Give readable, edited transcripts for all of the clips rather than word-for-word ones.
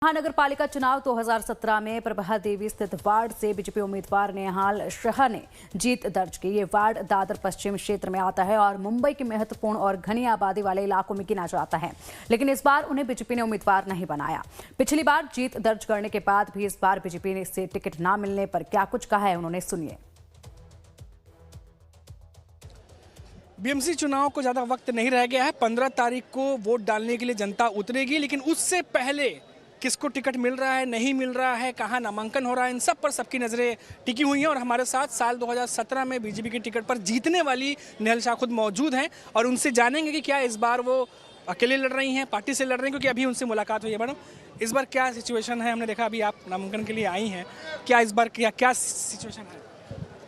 महानगर पालिका चुनाव 2017 में प्रभा देवी स्थित वार्ड से बीजेपी उम्मीदवार नेहाल शाह ने जीत दर्ज की। ये वार्ड दादर पश्चिम क्षेत्र में आता है और मुंबई के महत्वपूर्ण और घनी आबादी वाले इलाकों में गिना जाता है, लेकिन इस बार उन्हें बीजेपी ने उम्मीदवार नहीं बनाया। पिछली बार जीत दर्ज करने के बाद भी इस बार बीजेपी से टिकट न मिलने पर क्या कुछ कहा है, उन्होंने सुनिए। बीएमसी चुनाव को ज़्यादा वक्त नहीं रह गया है। 15 तारीख को वोट डालने के लिए जनता उतरेगी, लेकिन उससे पहले किसको टिकट मिल रहा है, नहीं मिल रहा है, कहाँ नामांकन हो रहा है, इन सब पर सबकी नज़रें टिकी हुई हैं। और हमारे साथ साल 2017 में बीजेपी की टिकट पर जीतने वाली नेहल शाह खुद मौजूद हैं और उनसे जानेंगे कि क्या इस बार वो अकेले लड़ रही हैं, पार्टी से लड़ रही हैं, क्योंकि अभी उनसे मुलाकात हुई है। मैडम, इस बार क्या सिचुएशन है? हमने देखा अभी आप नामांकन के लिए आई हैं, क्या इस बार क्या सिचुएशन है?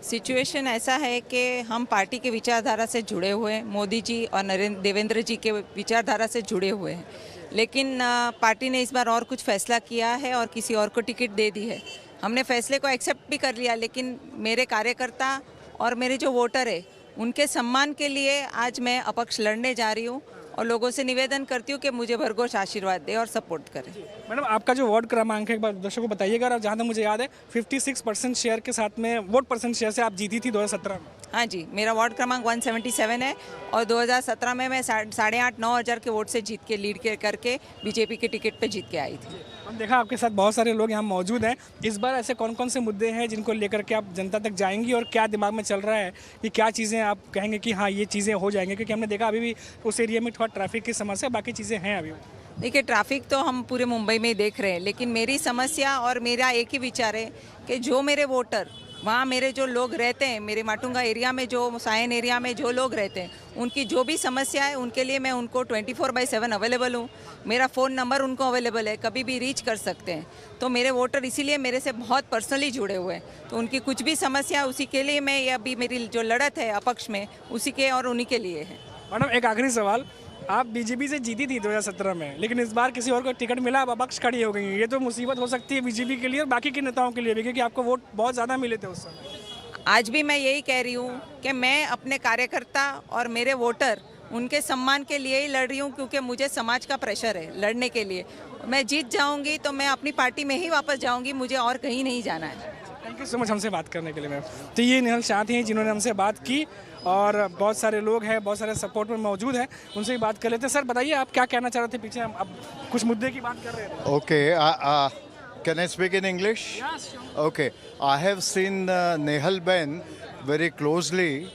सिचुएशन ऐसा है कि हम पार्टी के विचारधारा से जुड़े हुए हैं, मोदी जी और देवेंद्र जी के विचारधारा से जुड़े हुए हैं, लेकिन पार्टी ने इस बार और कुछ फैसला किया है और किसी और को टिकट दे दी है। हमने फैसले को एक्सेप्ट भी कर लिया, लेकिन मेरे कार्यकर्ता और मेरे जो वोटर है उनके सम्मान के लिए आज मैं अपक्ष लड़ने जा रही हूँ और लोगों से निवेदन करती हूँ कि मुझे भरघोष आशीर्वाद दें और सपोर्ट करें। मैडम, आपका जो वार्ड क्रमांक है एक बार दर्शकों को बताइएगा। और जहाँ तक मुझे याद है 56% शेयर के साथ में वोट परसेंट शेयर से आप जीती थी 2017 में। हाँ जी, मेरा वार्ड क्रमांक 177 है और 2017 में मैं 8,500-9 हज़ार के वोट से जीत के लीड करके बीजेपी के टिकट पे जीत के आई थी। हम देखा आपके साथ बहुत सारे लोग यहाँ मौजूद हैं। इस बार ऐसे कौन कौन से मुद्दे हैं जिनको लेकर के आप जनता तक जाएंगी और क्या दिमाग में चल रहा है कि क्या चीज़ें आप कहेंगे कि हाँ ये चीज़ें हो जाएंगी? क्योंकि हमने देखा अभी भी उस एरिया में थोड़ा ट्रैफिक की समस्या, बाकी चीज़ें हैं अभी। देखिए, ट्रैफिक तो हम पूरे मुंबई में देख रहे हैं, लेकिन मेरी समस्या और मेरा एक ही विचार है कि जो मेरे वोटर वहाँ मेरे जो लोग रहते हैं, मेरे माटुंगा एरिया में, जो सायन एरिया में जो लोग रहते हैं, उनकी जो भी समस्या है उनके लिए मैं उनको 24/7 अवेलेबल हूँ। मेरा फ़ोन नंबर उनको अवेलेबल है, कभी भी रीच कर सकते हैं। तो मेरे वोटर इसीलिए मेरे से बहुत पर्सनली जुड़े हुए हैं, तो उनकी कुछ भी समस्या उसी के लिए मैं, ये अभी मेरी जो लड़त है अपक्ष में, उसी के और उन्हीं के लिए है। मैडम, एक आखिरी सवाल, आप बीजेपी से जीती थी 2017 में, लेकिन इस बार किसी और को टिकट मिला, आप अपक्ष खड़ी हो गई हैं। ये तो मुसीबत हो सकती है बीजेपी के लिए और बाकी के नेताओं के लिए भी, क्योंकि आपको वोट बहुत ज़्यादा मिले थे उस समय। आज भी मैं यही कह रही हूँ कि मैं अपने कार्यकर्ता और मेरे वोटर उनके सम्मान के लिए ही लड़ रही हूँ, क्योंकि मुझे समाज का प्रेशर है लड़ने के लिए। मैं जीत जाऊँगी तो मैं अपनी पार्टी में ही वापस जाऊँगी, मुझे और कहीं नहीं जाना है। थैंक यू सो मच हमसे बात करने के लिए मैम। तो ये नेहल शाह थी जिन्होंने हमसे बात की और बहुत सारे लोग हैं, बहुत सारे सपोर्ट में मौजूद हैं, उनसे भी बात कर लेते हैं। सर बताइए, आप क्या कहना चाह रहे थे? पीछे हम अब कुछ मुद्दे की बात कर रहे थे। Okay, can I speak in English? Yes, sure. Okay, I have seen Nehal Ben very closely.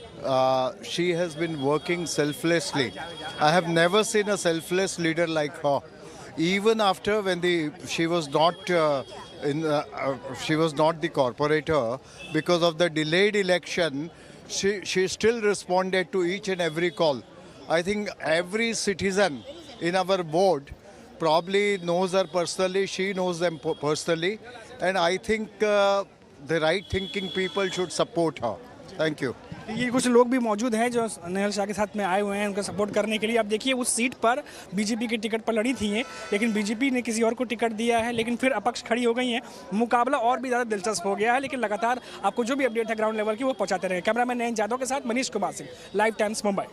She has been working selflessly. I have never seen a selfless leader like her. Even after when she was not she was not the corporator because of the delayed election, she still responded to each and every call. I think every citizen in our board probably knows her personally, she knows them personally, and I think the right thinking people should support her. Thank you. ये कुछ लोग भी मौजूद हैं जो नेहल शाह के साथ में आए हुए हैं उनका सपोर्ट करने के लिए। अब देखिए, उस सीट पर बीजेपी के टिकट पर लड़ी थी हैं, लेकिन बीजेपी ने किसी और को टिकट दिया है, लेकिन फिर अपक्ष खड़ी हो गई हैं। मुकाबला और भी ज़्यादा दिलचस्प हो गया है, लेकिन लगातार आपको जो भी अपडेट है ग्राउंड लेवल की वो पहुँचाते रहे। कैमरामैन नयन जादव के साथ मनीष कुमार सिंह, लाइव टाइम्स मुंबई।